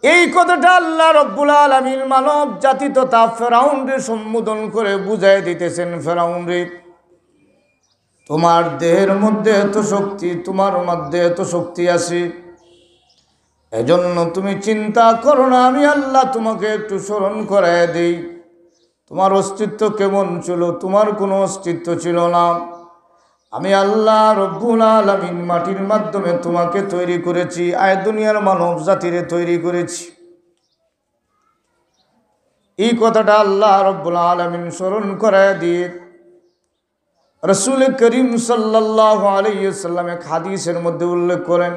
এই কথাটা আল্লাহ রব্বুল আলামিন মানব জাতি তথা ফেরাউনকে সম্বোধন করে বুঝাই দিতেছেন, ফেরাউন রে, তোমার দেহের মধ্যে এত শক্তি, তোমার মধ্যে এত শক্তি আছে, এজন্য তুমি চিন্তা করো না, আমি আল্লাহ তোমাকে একটু স্মরণ করায় দেই। তোমার অস্তিত্ব কেমন ছিল? তোমার কোনো অস্তিত্ব ছিল না। আমি আল্লাহ রব্বুল আলামিন মাটির মাধ্যমে তোমাকে তৈরি করেছি, আয় দুনিয়ার মানব জাতিরে তৈরি করেছি। এই কথাটা আল্লাহ রব্বুল আলামিন স্মরণ করায় দিয়ে রাসূল করিম সাল্লাল্লাহু আলাইহি ওয়াসাল্লাম এক হাদিসের মধ্যে উল্লেখ করেন,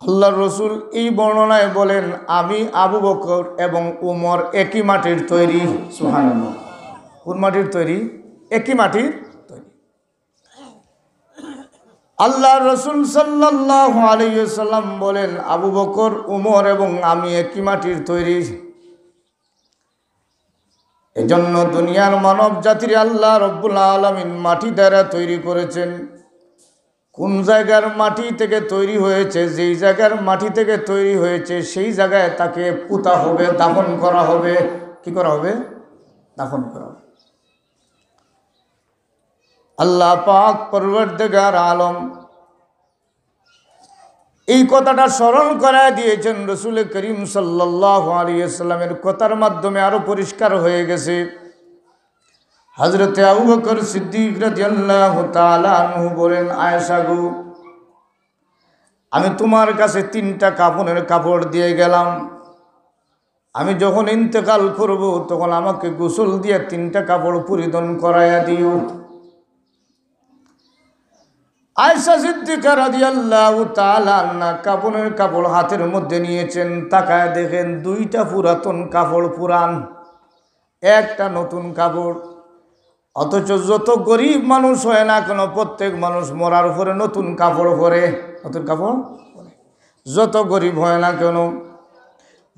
আল্লাহর রসুল এই বর্ণনায় বলেন, আমি আবু বকর এবং উমর একই মাটির তৈরি। সুবহানাল্লাহ। কোন মাটির তৈরি? একই মাটির তৈরি। আল্লাহর রসুল সাল্লাল্লাহু আলাইহি ওয়াসাল্লাম বলেন, আবু বকর, উমর এবং আমি একই মাটির তৈরি। এজন্য দুনিয়ার মানব জাতির আল্লাহ রব্বুল আলামিন মাটি দ্বারা তৈরি করেছেন। কোন জায়গার মাটি থেকে তৈরি হয়েছে, যেই জায়গার মাটি থেকে তৈরি হয়েছে সেই জায়গায় তাকে পুঁতা হবে, দাফন করা হবে। কি করা হবে? দাফন করা হবে। আল্লাহ পাক পরওয়ারদিগার আলম এই কথাটা স্মরণ করায় দিয়েছেন রাসূল করিম সাল্লাল্লাহু আলাইহি ওয়াসাল্লামের কথার মাধ্যমে আরো পরিষ্কার হয়ে গেছে। হযরতে আবু বকর সিদ্দিক রাদিয়াল্লাহু তাআলা আনহু বলেন, আয়েশা গো, আমি তোমার কাছে 3টা কাফনের কাপড় দিয়ে গেলাম, আমি যখন ইন্তেকাল করব তখন আমাকে গোসল দিয়ে 3টা কাপড় পরিধান করাইয়া দিও। আয়েশা সিদ্দিকা রাদিয়াল্লাহু তাআলা আনহা কাফনের কাপড় হাতের মধ্যে নিয়েছেন, তাকায় দেখেন 2টা পুরাতন কাপড়, পুরান, একটা নতুন কাপড়। অথচ যত গরিব মানুষ হয় না কেন, প্রত্যেক মানুষ মরার উপরে নতুন কাপড় পরে, নতুন কাপড় পরে। যত গরিব হয় না কেন,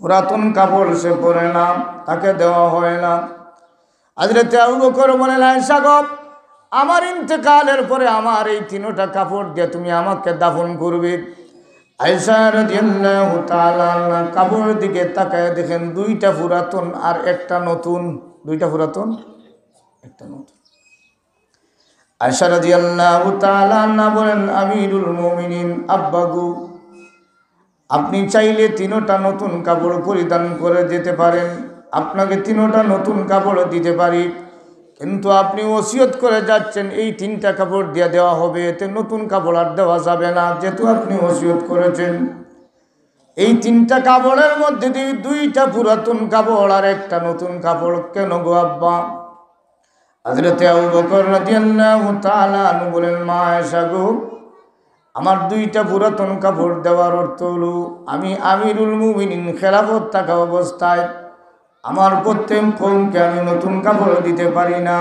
পুরাতন কাপড় সে পরে না, তাকে দেওয়া হয় না। হযরত আবু বকর বলেন, আয়েশা গো, আমার ইন্তেকালের পরে আমার এই 3টা কাপড় দিয়ে তুমি আমাকে দাফন করবে। আয়েশা রাদিয়াল্লাহু তাআলা আনহা কাপড়ের দিকে তাকায় দেখেন 2টা পুরাতন আর একটা নতুন। 2টা পুরাতন, একটা নতুন। আয়েশা রাদিয়াল্লাহু তাআলা আনহা বলেন, আমিরুল মুমিনিন, আব্বাগু, আপনি চাইলে 3টা নতুন কাপড় পরিধান করে যেতে পারেন, আপনাকে 3টা নতুন কাপড় দিতে পারি, কিন্তু আপনি ওসিয়ত করে যাচ্ছেন এই 3টা কাপড় দিয়ে দেওয়া হবে, এতে নতুন কাপড় আর দেওয়া যাবে না, যেহেতু আপনি ওসিয়ত করেছেন। এই 3টা কাপড়ের মধ্যে দিয়ে 2টা পুরাতন কাপড় আর একটা নতুন কাপড় কেন গো আব্বা? হযরতে আবু বকর রাদিয়াল্লাহু তাআলা আনহু বলেন, মা আয়েশা গো, আমার 2টা পুরাতন কাপড় দেওয়ার অর্থ হলো আমি আমিরুল মুমিনিন, খেলাফত থাকা অবস্থায় আমার প্রত্যেক কওমকে আমি নতুন কাপড় দিতে পারি না,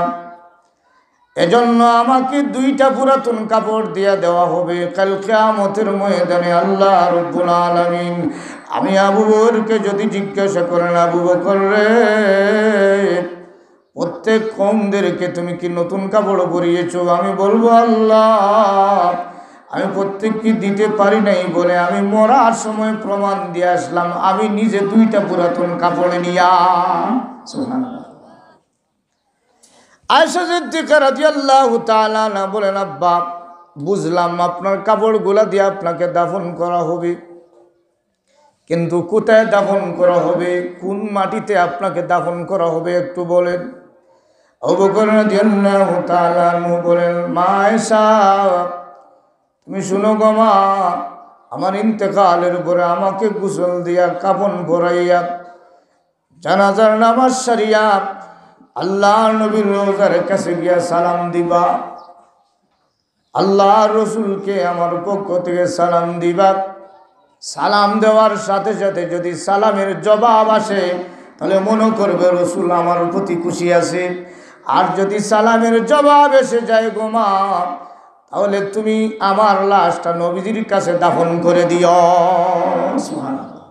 এজন্য আমাকে 2টা পুরাতন কাপড় দিয়ে দেওয়া হবে। কাল কিয়ামতের ময়দানে আল্লাহ রব্বুল আলামিন আমি আবু বকরকে যদি জিজ্ঞাসা করেন, আবু বকর রে, প্রত্যেক কওমদেরকে তুমি কি নতুন কাপড় পরিয়েছো? আমি বলবো, আল্লাহ, আমি প্রত্যেককে দিতে পারি নাই বলে আমি মরার সময় প্রমাণ দিয়ে আসলাম, আমি নিজে 2টা পুরাতন কাপড় নিয়া। সুবহানাল্লাহ। আয়েশা সিদ্দিকা রাদিয়াল্লাহু তাআলা আনহা বলেন, আব্বা, বুঝলাম আপনার কাপড়গুলা দিয়ে আপনাকে দাফন করা হবে, কিন্তু কোথায় দাফন করা হবে, কোন মাটিতে আপনাকে দাফন করা হবে একটু বলেন। আবু বকর রাদিয়াল্লাহু তাআলা আনহু বলেন, মা আয়েশা, তুমি শুনো গো মা, আমার ইন্তেকালের পরে আমাকে গোসল দিয়া কাফন পরাইয়া জানাজার নামাজ সারিয়া আল্লাহ নবীর রওজার কাছে গিয়া সালাম দিবা, আল্লাহ রসুলকে আমার পক্ষ থেকে সালাম দিবা। সালাম দেওয়ার সাথে সাথে যদি সালামের জবাব আসে তাহলে মনে করবে রসুল আমার প্রতি খুশি আছে, আর যদি সালামের জবাব এসে যায় গো মা, তাহলে তুমি আমার লাশটা নবীজির কাছে দাফন করে দিও। সুবহানাল্লাহ।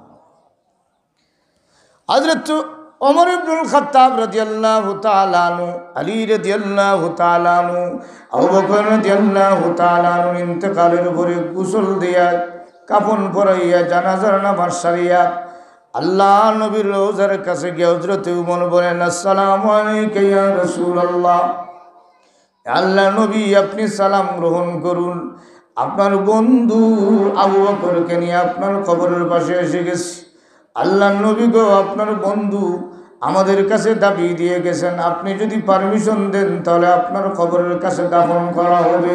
হযরত ওমর ইবনুল খাত্তাব রাদিয়াল্লাহু তাআলা আনহু, আলী রাদিয়াল্লাহু তাআলা আনহু, আবু বকর রাদিয়াল্লাহু তাআলা আনহু ইন্তেকালের পরে গোসল দিয়া কাফন পরাইয়া জানাজার নামাজ সারিয়া আল্লাহ নবীর রওজার কাছে গিয়ে হযরত ওমর বলেন, আসসালামু আলাইকা ইয়া রাসূলুল্লাহ। আল্লাহ নবী, আপনি সালাম গ্রহণ করুন। আপনার বন্ধু আবু বকরকে নিয়ে আপনার কবরের পাশে এসে গেছি। আল্লাহ নবী গো, আপনার বন্ধু আমাদের কাছে দাবি দিয়ে গেছেন, আপনি যদি পারমিশন দেন তাহলে আপনার কবরের কাছে দাফন করা হবে।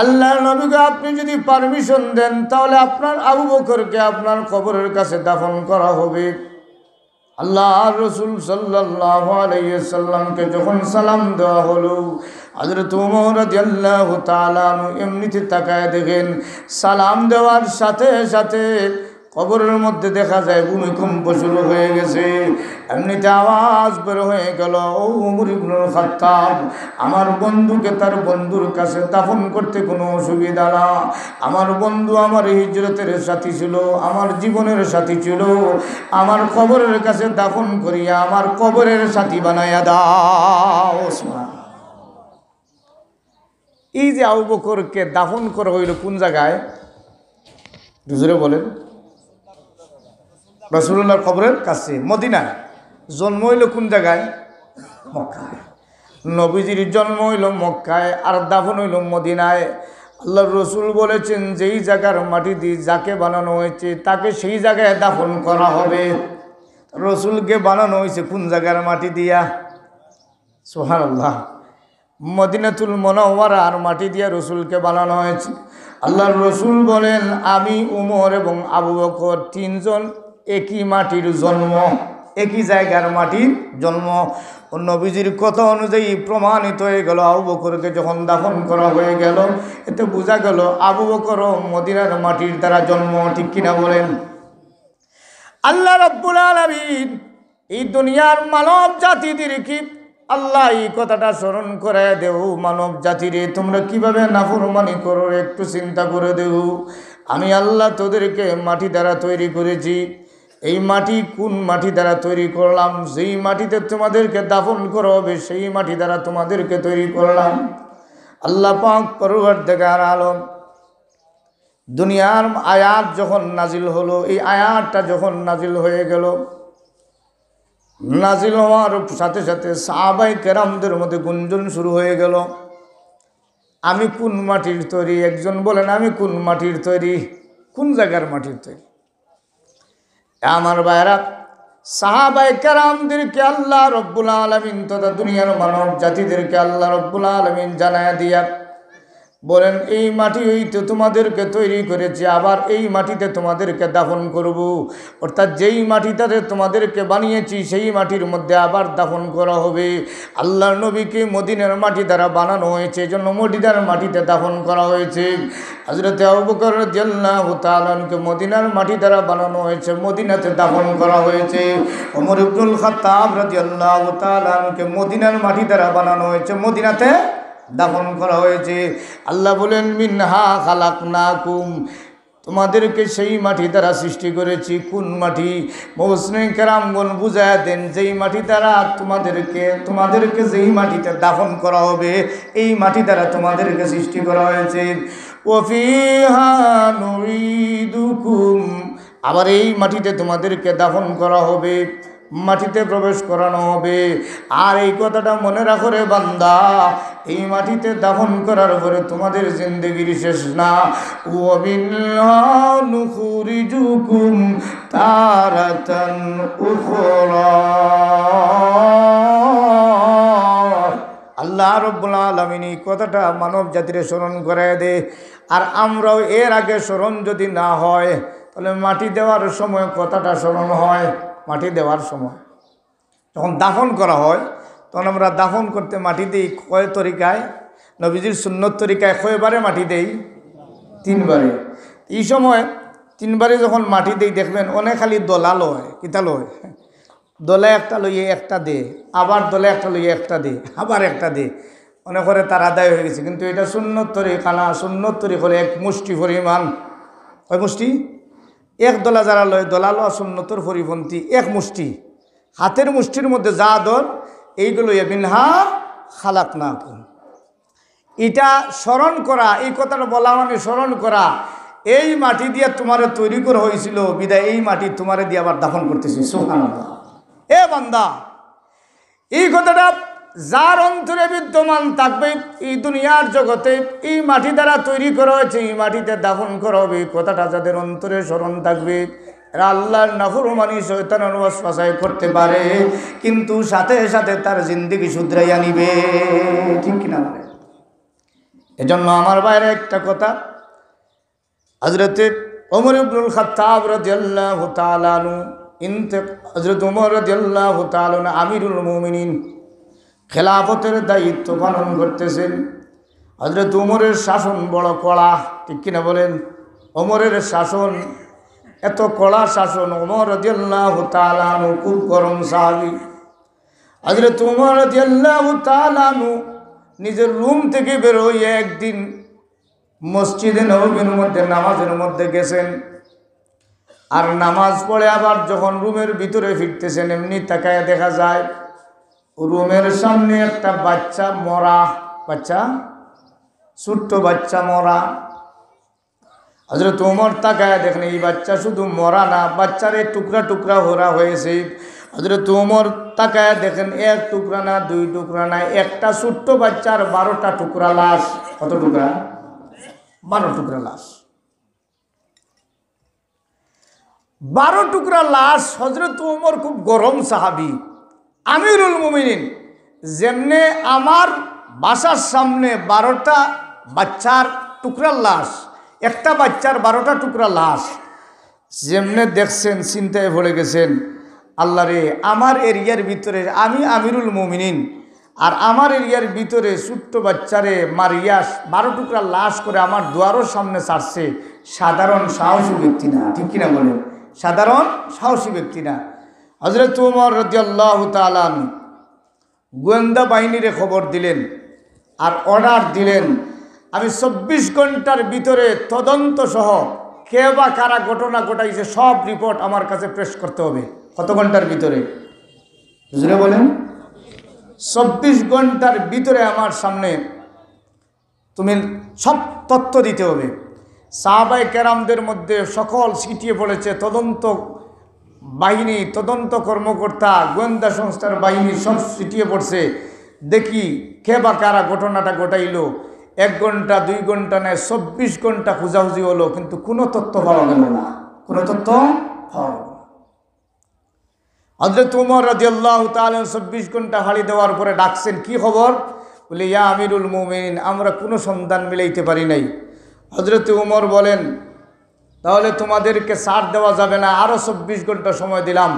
আল্লাহ নবী গো, আপনি যদি পারমিশন দেন তাহলে আপনার আবু বকরকে আপনার কবরের কাছে দাফন করা হবে। আল্লাহর রাসূল সাল্লাল্লাহু আলাইহি সাল্লামকে যখন সালাম দেওয়া হলো, হযরত ওমর রাদিয়াল্লাহু তাআলা এমনিতে তাকায় দেখেন, সালাম দেওয়ার সাথে সাথে কবরের মধ্যে দেখা যায় ভূমিকম্প শুরু হয়ে গেছে। এমনিতে আওয়াজ বের হয়ে গেল, ও ওমর ইবনুল খাত্তাব, আমার বন্ধুকে তার বন্ধুর কাছে দাফন করতে কোনো অসুবিধা না। আমার বন্ধু আমার হিজরতের সাথী ছিল, আমার জীবনের সাথী ছিল। আমার কবরের কাছে দাফন করিয়া আমার কবরের সাথী বানাইয়া দাও। এই যে আবু বকরকে দাফন করা হইল কোন জায়গায়? জোরে বলেন। রাসূলুল্লাহর কবরের কাছে, মদিনায়। জন্ম হইল কোন জায়গায়? মক্কায়। নবীজির জন্ম হইল মক্কায় আর দাফন হইল মদিনায়। আল্লাহর রসুল বলেছেন, যেই জায়গার মাটি দিয়ে যাকে বানানো হয়েছে তাকে সেই জায়গায় দাফন করা হবে। রসুলকে বানানো হয়েছে কোন জায়গার মাটি দিয়া? সুবহানাল্লাহ। মদিনাতুল মুনাওয়ারার মাটি দিয়া রসুলকে বানানো হয়েছে। আল্লাহর রসুল বলেন, আমি উমর এবং আবু বকর তিনজন একই মাটির জন্ম, একই জায়গার মাটির জন্ম। নবীজির কথা অনুযায়ী প্রমাণিত হয়ে গেল, আবু বকরকে যখন দাফন করা হয়ে গেল, এতে বোঝা গেল আবু বকরও মদিনার মাটির দ্বারা জন্ম। ঠিক কিনা বলেন? আল্লাহ রাব্বুল আলামিন এই দুনিয়ার মানব জাতিদেরকে আল্লাহ এই কথাটা স্মরণ করে দেও, মানব জাতিরে তোমরা কিভাবে নাফরমানি করো একটু চিন্তা করে দেও। আমি আল্লাহ তোদেরকে মাটি দ্বারা তৈরি করেছি। এই মাটি কোন মাটি দ্বারা তৈরি করলাম? যেই মাটিতে তোমাদেরকে দাফন করা হবে সেই মাটি দ্বারা তোমাদেরকে তৈরি করলাম। আল্লাহ পাক পরওয়ারদিগার আলম দুনিয়ার আয়াত যখন নাজিল হলো, এই আয়াতটা যখন নাজিল হয়ে গেল, নাজিল হওয়ার সাথে সাথে সাহাবায়ে কেরামদের মধ্যে গুঞ্জন শুরু হয়ে গেল, আমি কোন মাটির তৈরি? একজন বলেন, আমি কোন মাটির তৈরি? কোন জায়গার মাটির তৈরি? আমার ভাইরা, সাহাবায়ে কেরামদেরকে আল্লাহ রব্বুল আলামিন তথা দুনিয়ার মানব জাতিদেরকে আল্লাহ রব্বুল আলামিন জানায়া দিয়া বলেন, এই মাটি হইতে তোমাদেরকে তৈরি করেছি, আবার এই মাটিতে তোমাদেরকে দাফন করব। অর্থাৎ যেই মাটিটাতে তোমাদেরকে বানিয়েছি সেই মাটির মধ্যে আবার দাফন করা হবে। আল্লাহর নবীকে মদিনার মাটি দ্বারা বানানো হয়েছে, এজন্য মদিনার মাটিতে দাফন করা হয়েছে। হযরত আবু বকর রাদিয়াল্লাহু তাআলা আনহুকে মদিনার মাটি দ্বারা বানানো হয়েছে, মদিনাতে দাফন করা হয়েছে। ওমর ইবনুল খাত্তাব রাদিয়াল্লাহু তাআলা আনহুকে মদিনার মাটি দ্বারা বানানো হয়েছে, মদিনাতে দাফন করা হয়েছে। আল্লাহ বলেন, মিনহা খালাকনাকুম, তোমাদেরকে সেই মাটি দ্বারা সৃষ্টি করেছি। কোন মাটি? মুফাসসিরিন কেরামগণ বুঝায়া দেন, যেই মাটি দ্বারা তোমাদেরকে যেই মাটিতে দাফন করা হবে এই মাটি দ্বারা তোমাদেরকে সৃষ্টি করা হয়েছে। ওয়াফিহা নুইদুকুম, আবার এই মাটিতে তোমাদেরকে দাফন করা হবে, মাটিতে প্রবেশ করানো হবে। আর এই কথাটা মনে রাখো রে বান্দা, এই মাটিতে দাফন করার পরে তোমাদের জিন্দেগির শেষ না। ওয়া মিনহা নুখরিজুকুম তারাতান উখরা। আল্লাহ রাব্বুল আলামিন এই কথাটা মানব জাতিরে স্মরণ করায় দে। আর আমরাও এর আগে স্মরণ যদি না হয় তাহলে মাটি দেওয়ার সময় কথাটা স্মরণ হয়। মাটি দেওয়ার সময় যখন দাফন করা হয় তখন আমরা দাফন করতে মাটি দিই কয় তরিকায়? নবীজির সুন্নত তরিকায় কয়বারে মাটি দেই? 3 বারে। এই সময় 3 বারে যখন মাটি দেই দেখবেন অনেক খালি দোলা লয়, কিতা লয়? দোলা একটা লইয়ে একটা দে, আবার দোলা একটা লইয়ে একটা দে, আবার একটা দে। মনে করে তার আদায় হয়ে গেছে, কিন্তু এটা সুন্নত তরিকা না। সুন্নত তরিকা হলে 1 মুষ্টি পরিমাণ। কয় মুষ্টি? 1 দোলা যারা লয়, দোলা লওয়া সুন্নতর পরিপন্থী 1 মুষ্টি। হাতের মুষ্টির মধ্যে যা দর এইগুলো মিনহা খালাকনাকুম। এটা স্মরণ করা, এই কথাটা বলা মানে স্মরণ করা। এই মাটি দিয়ে তোমারে তৈরি করা হয়েছিল বিদায় এই মাটি তোমারে দিয়ে আবার দাফন করতেছি। সুবহানাল্লাহ। এ বান্দা, এই কথাটা যার অন্তরে বিদ্যমান থাকবে, এই দুনিয়ার জগতে এই মাটি দ্বারা তৈরি করা হয়েছে, এই মাটিতে দাফন করা হবে, কথাটা যাদের অন্তরে স্মরণ থাকবে, এরা আল্লাহর নাফরমানি শয়তানের ওয়াসওয়াসায় করতে পারে, কিন্তু সাথে সাথে তার জিন্দেগি শুধরাইয়া নিবে। ঠিক কিনা বলে? এজন্য আমার বাইরে একটা কথা, হযরতে ওমর ইবনুল খাত্তাব রাদিয়াল্লাহু তাআলা আনহু হযরত ওমর রাদিয়াল্লাহু তাআলা আমিরুল মুমিনিন খেলাফতের দায়িত্ব পালন করতেছেন। হযরত ওমরের শাসন বড় কড়া। ঠিক কিনা বলেন? ওমরের শাসন এত কড়া শাসন। ওমর রাদিয়াল্লাহু তাআলা আনহু খুব গরম সাহাবী। হযরত ওমর রাদিয়াল্লাহু তাআলা আনহু নিজের রুম থেকে বের হয়ে একদিন মসজিদে নববীর মধ্যে নামাজের মধ্যে গেছেন। আর নামাজ পড়ে আবার যখন রুমের ভিতরে ফিরতেছেন, এমনি তাকায় দেখা যায় রুমের সামনে একটা বাচ্চা মরা, ছোট্ট বাচ্চা মরা। হযরত ওমর তাকায় দেখেন এই বাচ্চা শুধু মরা না, বাচ্চারে টুকরা টুকরা হরা হয়েছে। হযরত ওমর তাকায় দেখেন এক টুকরা না, দুই টুকরা না, একটা ছোট্ট বাচ্চার 12টা টুকরা লাশ। কত টুকরা? 12 টুকরা লাশ। 12 টুকরা লাশ। হযরত ওমর খুব গরম সাহাবী, আমিরুল মুমিনিন। যেমনে আমার বাসার সামনে 12টা বাচ্চার টুকরা লাশ, একটা বাচ্চার 12টা টুকরা লাশ যেমনে দেখছেন, চিন্তায় পড়ে গেছেন, আল্লাহ রে, আমার এরিয়ার ভিতরে আমি আমিরুল মুমিনিন, আর আমার এরিয়ার ভিতরে ছোট্ট বাচ্চারে মারিয়া 12 টুকরা লাশ করে আমার দুয়ারের সামনে ছাড়ছে। সাধারণ সাহসী ব্যক্তি না। ঠিক কিনা বলেন? সাধারণ সাহসী ব্যক্তি না। হযরত ওমর রাদিয়াল্লাহু তাআলা গোয়েন্দা বাহিনীরে খবর দিলেন আর অর্ডার দিলেন, আমি 24 ঘন্টার ভিতরে তদন্ত সহ কে বা কারা ঘটনা ঘটাইছে সব রিপোর্ট আমার কাছে পেশ করতে হবে। কত ঘন্টার ভিতরে? বুঝলে বলেন? 24 ঘন্টার ভিতরে আমার সামনে তুমি সব তথ্য দিতে হবে। সাহাবায়ে কেরামদের মধ্যে সকল ছিটিয়ে পড়েছে, তদন্ত বাহিনী, তদন্ত কর্মকর্তা, গোয়েন্দা সংস্থার বাহিনী সব ছিটিয়ে পড়ছে। দেখি কে বা কারা ঘটনাটা ঘটাইলো। 1 ঘন্টা 2 ঘন্টা নেয় 24 ঘন্টা খোঁজাখুঁজি হলো, কিন্তু কোনো তথ্য পাওয়া গেল না। কোনো তথ্য পাওয়া গেল না। হযরত ওমর রাদিয়াল্লাহু তাআলা 24 ঘন্টা হাড়ি দেওয়ার পরে ডাকছেন, কি খবর? বলে, ইয়া আমিরুল মুমিনিন, আমরা কোনো সন্ধান মিলাইতে পারি নাই। হযরত ওমর বলেন, তাহলে তোমাদেরকে ছাড় দেওয়া যাবে না, আরও 24 ঘন্টা সময় দিলাম,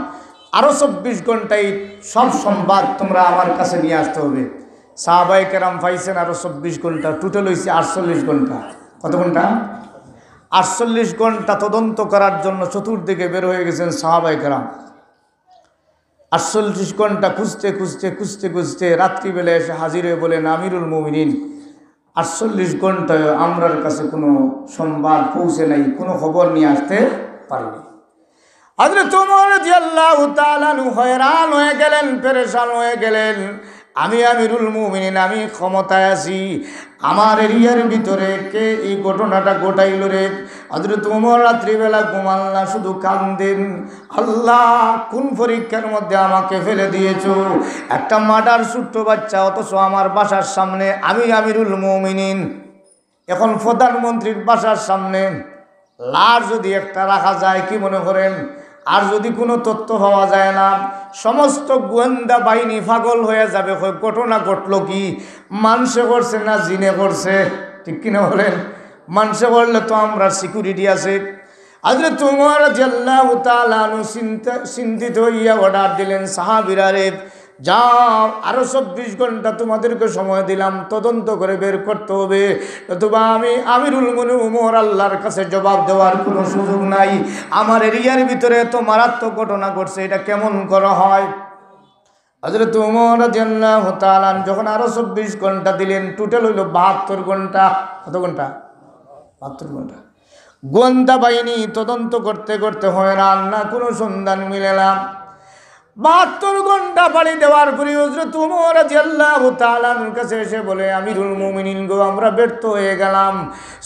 আরও 24 ঘন্টায় সব সংবাদ তোমরা আমার কাছে নিয়ে আসতে হবে। সাহাবায়ে কেরাম পাইছেন আরও 24 ঘন্টা, টোটাল হয়েছে 48 ঘন্টা। কত ঘন্টা? 48 ঘন্টা তদন্ত করার জন্য চতুর্দিকে বের হয়ে গেছেন সাহাবায়ে কেরাম। 48 ঘন্টা খুঁজতে খুঁজতে খুঁজতে খুঁজতে রাত্রিবেলা এসে হাজির হয়ে বলেন, আমিরুল মুমিনিন, 48 ঘন্টায় আমরার কাছে কোনো সংবাদ পৌঁছে নাই, কোনো খবর নিয়ে আসতে পারিনি। হযরত ওমর রাদিয়াল্লাহু তাআলা হয়রান হয়ে গেলেন, পেরেশান হয়ে গেলেন। আমি আমিরুল মুমিনিন, আমি ক্ষমতায় আছি, আমার এরিয়ার ভিতরে কে এই ঘটনাটা ঘটাইল রে? হযরত ওমর রাত্রিবেলা ঘুমান না, শুধু কান্দেন, আল্লাহ কোন পরীক্ষার মধ্যে আমাকে ফেলে দিয়েছো? একটা মার্ডার ছোট্ট বাচ্চা, অথচ আমার বাসার সামনে আমি আমিরুল মুমিনিন। এখন প্রধানমন্ত্রীর বাসার সামনে লাশ যদি একটা রাখা যায়, কি মনে করেন? আর যদি কোনো তথ্য পাওয়া যায় না, সমস্ত গোয়েন্দা বাহিনী পাগল হয়ে যাবে। ঘটনা ঘটলো কি? মানুষে করছে না জিনে করছে? ঠিক কিনা বলেন? মানুষে করলে তো আমরা সিকিউরিটি আছে। হযরত ওমর রাদিয়াল্লাহু তাআলা চিন্তিত হইয়া অর্ডার দিলেন, সাহাবীরা রে, যাও, আরো 24 ঘন্টা তোমাদেরকে সময় দিলাম, তদন্ত করে বের করতে হবে, নতুবা আমি আমিরুল মুমিনিন ওমর আল্লাহর কাছে জবাব দেওয়ার কোনো সুযোগ নাই। আমার এরিয়ার ভিতরে এত মারাত্মক ঘটনা ঘটছে, এটা কেমন করা হয়? হযরত ওমর রাদিয়াল্লাহু তাআলা যখন আরো 24 ঘন্টা দিলেন, টোটাল হইল 72 ঘন্টা। কত ঘন্টা? 72 ঘন্টা। গোয়েন্দা বাহিনী তদন্ত করতে করতে হয়রান, না কোনো সন্ধান মিলে না। 72 ঘন্টা পাড়ি দেওয়ার পরে হযরত ওমর রাদিয়াল্লাহু তাআলার কাছে এসে বলে, আমিরুল মুমিনিন গো, আমরা ব্যর্থ হয়ে গেলাম।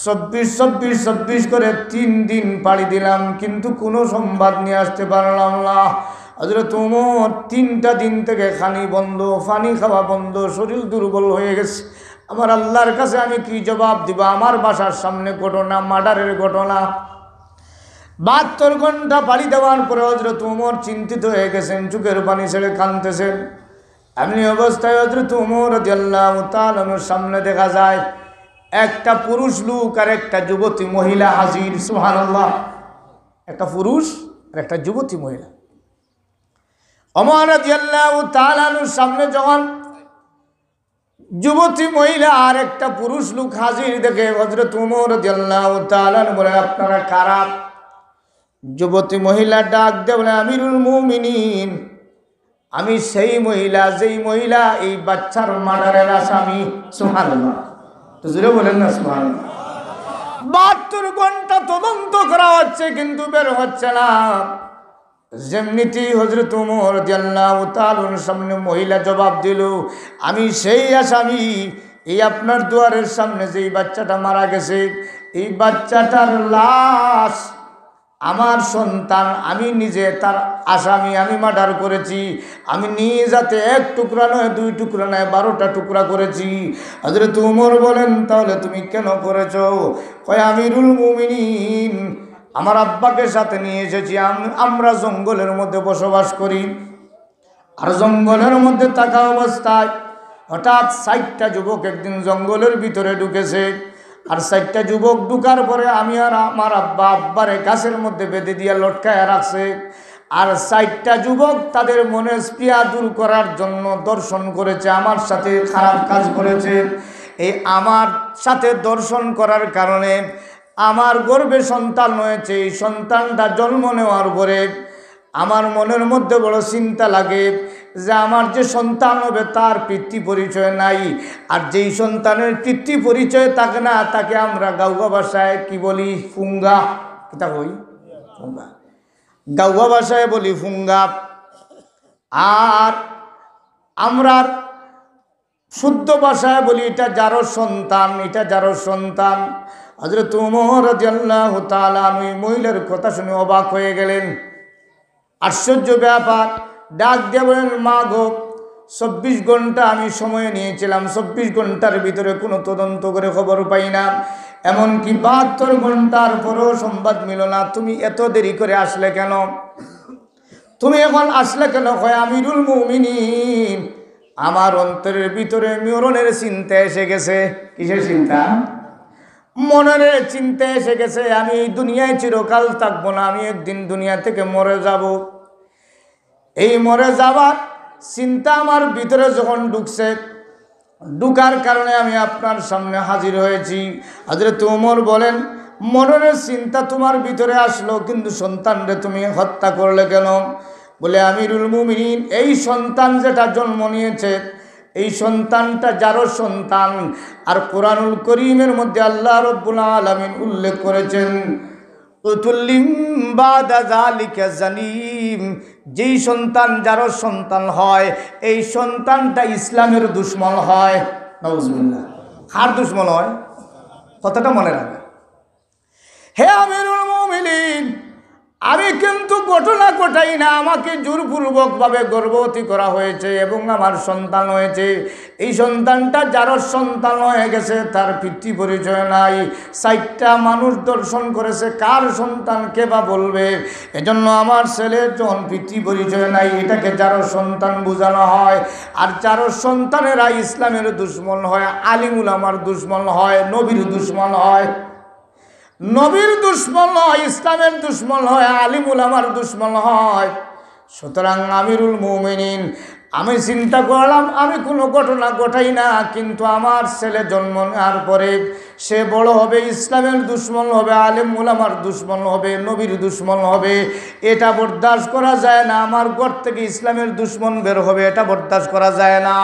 24 করে 3 দিন পাড়ি দিলাম, কিন্তু কোনো সংবাদ নিয়ে আসতে পারলাম না। হযরত ওমর 3টা দিন থেকে খানি বন্ধ, পানি খাওয়া বন্ধ, শরীর দুর্বল হয়ে গেছে। আমার আল্লাহর কাছে আমি কি জবাব দিব? আমার বাসার সামনে ঘটনা, মার্ডারের ঘটনা। 72 ঘন্টা পাড়ি দেওয়ার পরে হযরত ওমর চিন্তিত হয়ে গেছেন, চোখের পানি ছেড়ে কাঁদতেছেন। এমনি অবস্থায় হযরত ওমর রাদিয়াল্লাহু তাআলার সামনে দেখা যায় একটা পুরুষ লোক আর একটা যুবতী মহিলা হাজির। সুবহানাল্লাহ, একটা পুরুষ আর একটা যুবতী মহিলা। ওমর রাদিয়াল্লাহু তাআলার সামনে যখন যুবতী মহিলা আর একটা পুরুষ লোক হাজির দেখে হযরত ওমর রাদিয়াল্লাহু তাআলা বলে, আপনারা কারা? যুবতী মহিলা ডাক দিয়ে বলে, আমিরুল মুমিনিন, আমি সেই মহিলা যেই মহিলা এই বাচ্চার মার্ডারের আসামি। সুবহানাল্লাহ, তো জোরে বলেন না সুবহানাল্লাহ। 72 ঘন্টা তদন্ত করা হচ্ছে, কিন্তু বের হচ্ছে না। যেমনিতেই হযরত ওমর রাদিয়াল্লাহু তাআলার সামনে মহিলা জবাব দিল, আমি সেই আসামি, এই আপনার দুয়ারের সামনে যেই বাচ্চাটা মারা গেছে, এই বাচ্চাটার লাশ আমার সন্তান, আমি নিজে তার আসামি, আমি মার্ডার করেছি। আমি নিয়ে যাতে 1 টুকরা নয়, 2 টুকরা নয়, 12টা টুকরা করেছি। হযরত ওমর বলেন, তাহলে তুমি কেন করেছো? কয়, আমিরুল মুমিনিন, আমার আব্বাকে সাথে নিয়ে এসেছি। আমরা জঙ্গলের মধ্যে বসবাস করি, আর জঙ্গলের মধ্যে থাকা অবস্থায় হঠাৎ 60টা যুবক একদিন জঙ্গলের ভিতরে ঢুকেছে। আর 60টা যুবক ঢুকার পরে আমি আর আমার আব্বারে গাছের মধ্যে বেঁধে দিয়ে লটকায় রাখছে। আর 60টা যুবক তাদের মনের স্পৃহা দূর করার জন্য দর্শন করেছে, আমার সাথে খারাপ কাজ করেছে। এই আমার সাথে দর্শন করার কারণে আমার গর্ভে সন্তান হয়েছে। এই সন্তানটা জন্ম নেওয়ার পরে আমার মনের মধ্যে বড় চিন্তা লাগে যে আমার যে সন্তান হবে তার পিতৃ পরিচয় নাই। আর যেই সন্তানের পিতৃ পরিচয় থাকে না, তাকে আমরা গাঁওয়া ভাষায় কি বলি? ফুঙ্গা। এটা কই? ফুঙ্গা। গাঁওয়া ভাষায় বলি ফুঙ্গা। আর আমরা শুদ্ধ ভাষায় বলি এটা যারো সন্তান, এটা যারো সন্তান। হযরত ওমর রাদিয়াল্লাহু তাআলা ওই মহিলার কথা শুনে অবাক হয়ে গেলেন। আশ্চর্য ব্যাপার। ডাক দিয়ে বলেন, মা গো, 24 ঘন্টা আমি সময় নিয়েছিলাম, 24 ঘন্টার ভিতরে কোনো তদন্ত করে খবর পাই না, এমনকি 72 ঘন্টার পরেও সংবাদ মিল না। তুমি এত দেরি করে আসলে কেন? তুমি এখন আসলে কেন? কয়, আমিরুল মুমিনিন, আমার অন্তরের ভিতরে মরণের চিন্তা এসে গেছে। কিসের চিন্তা? মনের চিন্তা এসে গেছে। আমি এই দুনিয়ায় চিরকাল থাকবো না, আমি একদিন দুনিয়া থেকে মরে যাব। এই মরে যাবার চিন্তা আমার ভিতরে যখন ঢুকছে, ঢুকার কারণে আমি আপনার সামনে হাজির হয়েছি। হযরত ওমর বলেন, মরণের চিন্তা তোমার ভিতরে আসলো, কিন্তু সন্তানরে তুমি হত্যা করলে কেন? বলে, আমিরুল মুমিনিন, এই সন্তান যেটা জন্ম নিয়েছে, এই সন্তানটা যারো সন্তান। আর কোরআনুল করিমের মধ্যে আল্লাহ রাব্বুল আলামিন উল্লেখ করেছেন, উতুল্লিম বাদা যালিকা জানিম, যেই সন্তান যারো সন্তান হয়, এই সন্তানটা ইসলামের দুশ্মন হয়। নাউজুবিল্লাহ। কার দুশ্মন হয়? কথাটা মনে রাখবেন। হে আমিরুল মুমিনিন, আমি কিন্তু ঘটনা ঘটাই না, আমাকে জোরপূর্বকভাবে গর্ভবতী করা হয়েছে এবং আমার সন্তান হয়েছে। এই সন্তানটা যার সন্তান হয়ে গেছে, তার পিতৃ পরিচয় নাই। 60টা মানুষ দর্শন করেছে, কার সন্তান কে বা বলবে? এজন্য আমার ছেলের যখন পিতৃ পরিচয় নাই, এটাকে যার সন্তান বোঝানো হয়। আর যার সন্তানেরা ইসলামের দুশ্মন হয়, আলিমুল আমার দুশ্মন হয়, নবীর দুশ্মন হয়। নবীর দুশ্মন হয়, ইসলামের দুশ্মন হয়, আলিমুল আমার দুশ্মন হয়। সুতরাং আমিরুল মুমিনিন, আমি চিন্তা করলাম আমি কোনো ঘটনা ঘটাই না, কিন্তু আমার ছেলে জন্ম নেওয়ার পরে সে বড় হবে, ইসলামের দুশ্মন হবে, আলেম উলামার দুশ্মন হবে, নবীর দুশ্মন হবে, এটা বরদাস্ত করা যায় না। আমার ঘর থেকে ইসলামের দুশ্মন বের হবে, এটা বরদাস্ত করা যায় না।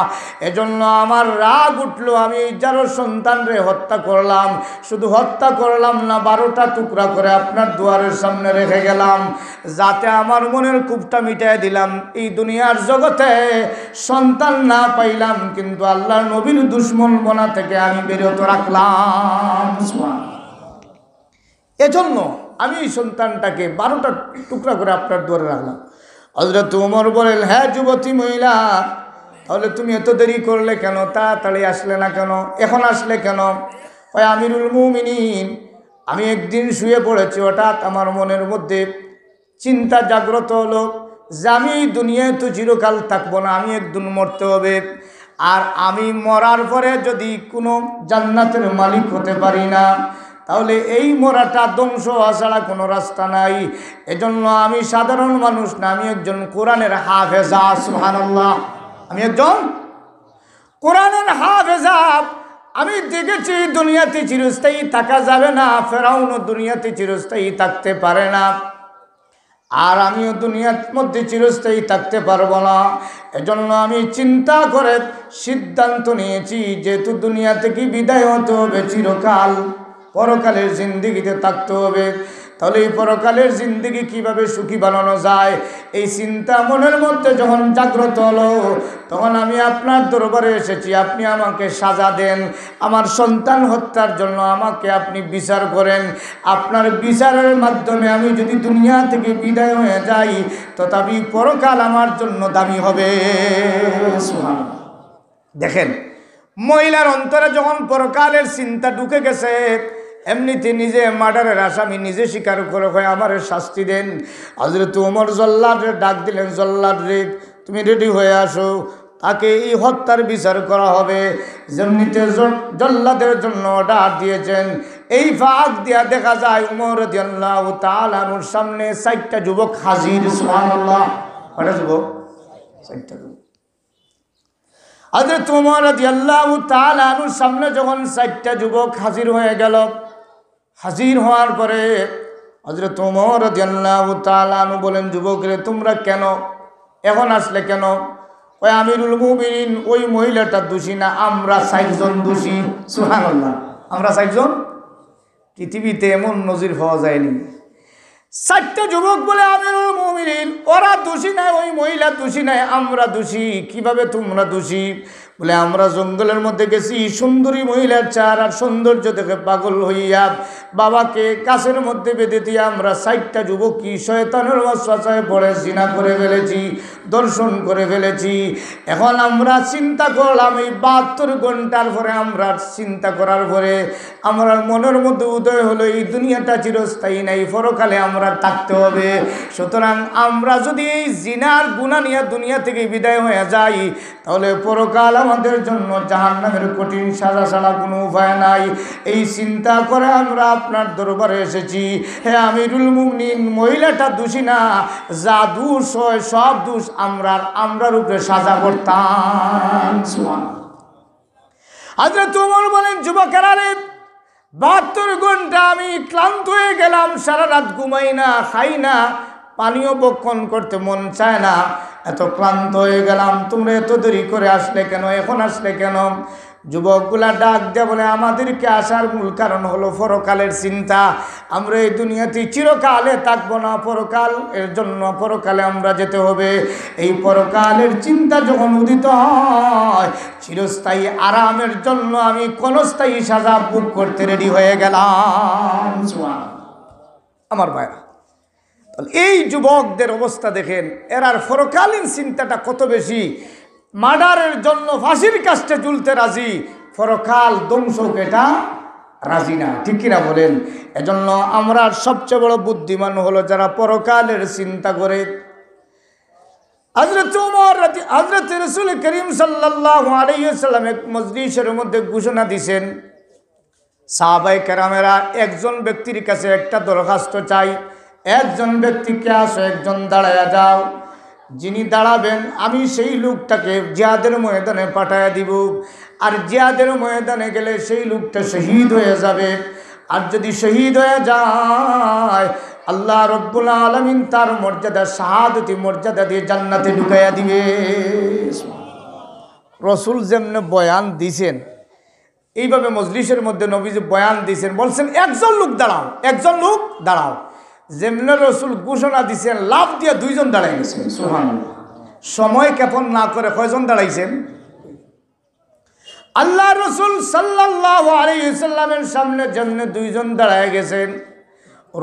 এজন্য আমার রাগ উঠলো, আমি 11 সন্তানরে হত্যা করলাম। শুধু হত্যা করলাম না, 12টা টুকরা করে আপনার দুয়ারের সামনে রেখে গেলাম, যাতে আমার মনের ক্ষোভটা মিটাই দিলাম। এই দুনিয়ার জগতে সন্তান না পাইলাম, কিন্তু আল্লাহর নবীর দুশ্মন বনা থেকে আমি বিরত রাখলাম। এজন্য আমি এই সন্তানটাকে 12টা টুকরা করে আপনার দুয়ারে রাখলাম। হযরত ওমর বলেন, হ্যাঁ যুবতী মহিলা, তাহলে তুমি এত দেরি করলে কেন? তাড়াতাড়ি আসলে না কেন? এখন আসলে কেন? ওই আমিরুল মুমিনিন, আমি একদিন শুয়ে পড়েছি, হঠাৎ আমার মনের মধ্যে চিন্তা জাগ্রত হলো যে আমি এই দুনিয়ায় তো চিরকাল থাকবো না, আমি একদিন মরতে হবে। আর আমি মরার পরে যদি কোনো জান্নাতের মালিক হতে পারি না, তাহলে এই মরাটা ধ্বংস হওয়া ছাড়া কোনো রাস্তা নাই। এজন্য আমি সাধারণ মানুষ না, আমি একজন কোরআনের হাফেজা। সুবহানাল্লাহ, আমি একজন কোরআনের হাফেজা। আমি দেখেছি দুনিয়াতে চিরস্থায়ী থাকা যাবে না, ফেরাউনও দুনিয়াতে চিরস্থায়ী থাকতে পারে না, আর আমিও দুনিয়ার মধ্যে চিরস্থায়ী থাকতে পারবো না। এজন্য আমি চিন্তা করে সিদ্ধান্ত নিয়েছি, যেহেতু দুনিয়া থেকে বিদায় হতে হবে, চিরকাল পরকালের জিন্দেগিতে থাকতে হবে, তাহলে এই পরকালের জিন্দেগি কিভাবে সুখী বানানো যায়, এই চিন্তা মনের মধ্যে যখন জাগ্রত হলো, তখন আমি আপনার দরবারে এসেছি। আপনি আমাকে সাজা দেন, আমার সন্তান হত্যার জন্য আমাকে আপনি বিচার করেন। আপনার বিচারের মাধ্যমে আমি যদি দুনিয়া থেকে বিদায় হয়ে যাই, তথাপি পরকাল আমার জন্য দামি হবে। দেখেন, মহিলার অন্তরে যখন পরকালের চিন্তা ঢুকে গেছে, এমনিতে নিজে মার্ডারের আসামি নিজে স্বীকার করে হয় আমার শাস্তি দেন। হযরত ওমর জল্লাদরে ডাক দিলেন, জল্লাদ রে, তুমি রেডি হয়ে আসো, তাকে এই হত্যার বিচার করা হবে। যেমনিতে জল্লাদের জন্য ডাক দিয়েছেন, এই ফাঁক দিয়া দেখা যায় ওমর রাদিয়াল্লাহু তাআলা আনহুর সামনে 4টা যুবক হাজির। সুবহানাল্লাহ, কয়টা যুবক? 4টা যুবক। হযরত ওমর রাদিয়াল্লাহু তাআলা আনহুর সামনে যখন 4টা যুবক হাজির হয়ে গেল, হাজির হওয়ার পরে হযরত ওমর রাদিয়াল্লাহু তাআলা আনহু বলেন, যুবকরে তোমরা কেন এখন আসলে কেন? ওই আমিরুল মুমিনিন, ওই মহিলাটা দোষী না, আমরা 4 জন দোষী। সুবহানাল্লাহ, আমরা 4 জন। পৃথিবীতে এমন নজির পাওয়া যায়নি। 4টা যুবক বলে, আমিরুল মুমিনিন, ওরা দোষী নাই, ওই মহিলা দোষী নাই, আমরা দোষী। কিভাবে তোমরা দোষী? বলে, আমরা জঙ্গলের মধ্যে গেছি, সুন্দরী মহিলার চেহারা সৌন্দর্য দেখে পাগল হইয়া বাবাকে গাছের মধ্যে বেঁধে দিয়ে আমরা 4টা যুবক কি শয়তানের ওয়াসওয়াসায় পড়ে জিনা করে ফেলেছি, দর্শন করে ফেলেছি। এখন আমরা চিন্তা করলাম, এই 72 ঘন্টার পরে আমরা চিন্তা করার পরে আমার মনের মধ্যে উদয় হলো, এই দুনিয়াটা চিরস্থায়ী নাই, পরকালে আমরা থাকতে হবে। সুতরাং আমরা যদি এই জিনার গুনাহ নিয়ে দুনিয়া থেকে বিদায় হয়ে যাই, তাহলে পরকাল আমাদের জন্য জাহান্নামের কঠিন সাজা ছাড়া কোনো উপায় নাই। এই চিন্তা করে আমরা আপনার দরবারে এসেছি। হে আমিরুল মুমিনিন, মহিলাটা দোষী না, যা দোষ হয় সব দোষ আমরার উপরে সাজা করতাম। হযরত ওমর বলেন, যুবকেরা রে, 72 ঘন্টা আমি ক্লান্ত হয়ে গেলাম, সারা রাত ঘুমাই না, খাই না, পানীয় বক্ষণ করতে মন চায় না, এত ক্লান্ত হয়ে গেলাম, তোমরা এত দেরি করে আসলে কেন? এখন আসলে কেন? যুবকগুলা ডাক দিয়ে বলে, আমাদেরকে আসার মূল কারণ হলো পরকালের চিন্তা। আমরা এই দুনিয়াতে চিরকালে থাকবো না, পরকাল এর জন্য পরকালে আমরা যেতে হবে। এই পরকালের চিন্তা যখন উদিত হয়, চিরস্থায়ী আরামের জন্য আমি ক্ষণস্থায়ী সাজা বুক করতে রেডি হয়ে গেলাম। আমার ভাইরা, এই যুবকদের অবস্থা দেখেন, এরার পরকালীন চিন্তাটা কত বেশি। মার্ডারের জন্য ফাঁসির কাস্টে ঝুলতে রাজি, পরকাল ধ্বংস এটা রাজি না, ঠিক কিনা বলেন? এজন্য আমরা সবচেয়ে বড় বুদ্ধিমান হলো যারা পরকালের চিন্তা করে। হযরত ওমর হযরত রাসূল করিম সাল্লাল্লাহু আলাইহি ওয়াসাল্লাম এক মজলিসের মধ্যে ঘোষণা দিয়েছেন, সাহাবায়ে কেরামেরা একজন ব্যক্তির কাছে একটা দরখাস্ত চাই, একজন ব্যক্তিকে আসো, একজন দাঁড়ায়া যাও, যিনি দাঁড়াবেন আমি সেই লোকটাকে জিহাদের ময়দানে পাঠায়া দিব। আর জিহাদের ময়দানে গেলে সেই লোকটা শহীদ হয়ে যাবে। আর যদি শহীদ হয়ে যায় আল্লাহ রব্বুল আলামিন তার মর্যাদা শাহাদতি মর্যাদা দিয়ে জান্নাতে ঢুকাইয়া দিবে। রসুল যেমন বয়ান দিছেন এইভাবে মজলিসের মধ্যে নবীজি বয়ান দিছেন, বলছেন একজন লোক দাঁড়াও, একজন লোক দাঁড়াও। যেমন রসুল ঘোষণা দিছেন লাভ দিয়ে দুইজন দাঁড়াই গেছেন। সুবহানাল্লাহ। সময় ক্ষেপণ না করে কয়জন দাঁড়াইছেন? আল্লাহ রসুল সাল্লাল্লাহু আলাইহি ওয়াসাল্লামের সামনে যেমন দুইজন দাঁড়ায় গেছেন,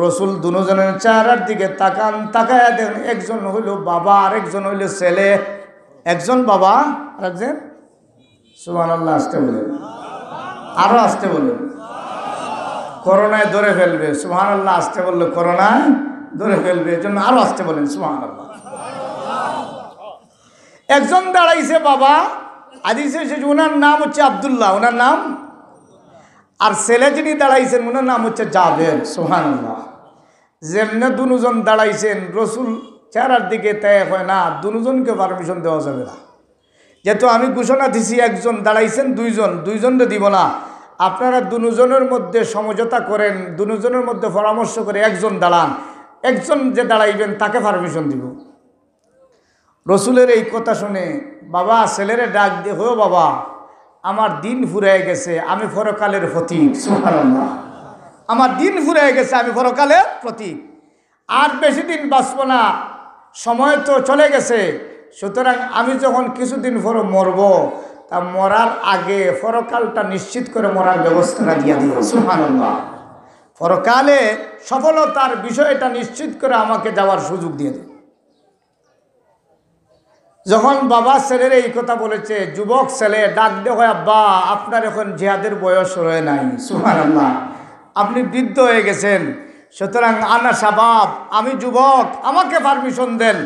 রসুল দুজনের চেহারার দিকে তাকান, তাকায়া দেন একজন হইল বাবা আর একজন হইল ছেলে। একজন বাবা আর একজন, সুবহানাল্লাহ, আসতে বলেন, আরো আসতে বলেন, করোনায় ধরে ফেলবে। সুবহানাল্লাহ, আসতে বললে করোনায় ধরে ফেলবে, এজন্য আরো আসতে বলেন সুবহানাল্লাহ। একজন দাঁড়াইছে বাবা, হাদিসে এসেছে ওনার নাম হচ্ছে আব্দুল্লাহ, ওনার নাম। আর ছেলে যিনি দাঁড়াইছেন ওনার নাম হচ্ছে জাবের। সুবহানাল্লাহ। যেমনে দুজন দাঁড়াইছেন রসুল চেহারার দিকে তাই হয় না, দুজনকে পারমিশন দেওয়া যাবে না। যেহেতু আমি ঘোষণা দিছি একজন দাঁড়াইছেন দুইজনকে দিব না, আপনারা দুজনের মধ্যে সমঝোতা করেন, দুজনের মধ্যে পরামর্শ করে একজন দাঁড়ান, একজন যে দাঁড়াইবেন তাকে পারমিশন দিব। রসুলের এই কথা শুনে বাবা ছেলেরে ডাক দিয়ে, হো বাবা আমার দিন ফুরায় গেছে, আমি পরকালের প্রতীক। সুবহানাল্লাহ। আমার দিন ফুরায় গেছে, আমি পরকালের প্রতীক, আর বেশি দিন বাঁচব না, সময় তো চলে গেছে। সুতরাং আমি যখন কিছুদিন পরে মরব, তা মরার আগে পরকালটা নিশ্চিত করে মরার ব্যবস্থাটা দিয়ে দিও। সুবহানাল্লাহ। পরকালে সফলতার বিষয়টা নিশ্চিত করে আমাকে যাওয়ার সুযোগ দিয়ে দিও। যখন বাবা ছেলের এই কথা বলেছে, যুবক ছেলে ডাক দে, হয় আব্বা আপনার এখন জিহাদের বয়স রয়ে নাই। সুবহানাল্লাহ। আপনি বৃদ্ধ হয়ে গেছেন, সুতরাং আনা শাবাব, আমি যুবক, আমাকে পারমিশন দেন।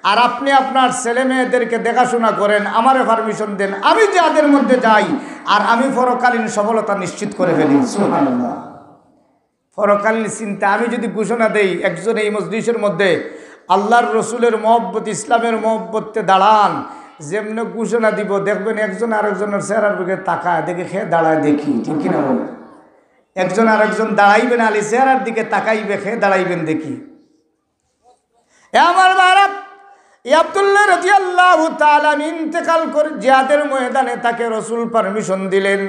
আর আপনি আপনার ছেলে মেয়েদেরকে দেখাশোনা করেন, আমারে পারমিশন দেন, আমি জিহাদের মধ্যে যাই আর আমি পরকালীন সফলতা নিশ্চিত করে ফেলি। সুবহানাল্লাহ। পরকালীন চিন্তা আমি যদি ঘোষণা দেই, একজন এই মজলিসের মধ্যে আল্লাহর রসুলের মহব্বত ইসলামের মহব্বতে দাঁড়ান, যেমন ঘোষণা দিব দেখবেন একজন আরেকজনের চেহারার দিকে তাকায়, দেখে খেয়ে দাঁড়ায় দেখি, ঠিক কিনা বলে? একজন আরেকজন দাঁড়াইবেন, আলী চেহারার দিকে তাকাইবে, খেয়ে দাঁড়াইবেন দেখি। আমার ভাইরা, আব্দুল্লাহ রাদিয়াল্লাহু তাআলা ইন্তেকাল করে জিহাদের ময়দানে তাকে রসুল পারমিশন দিলেন।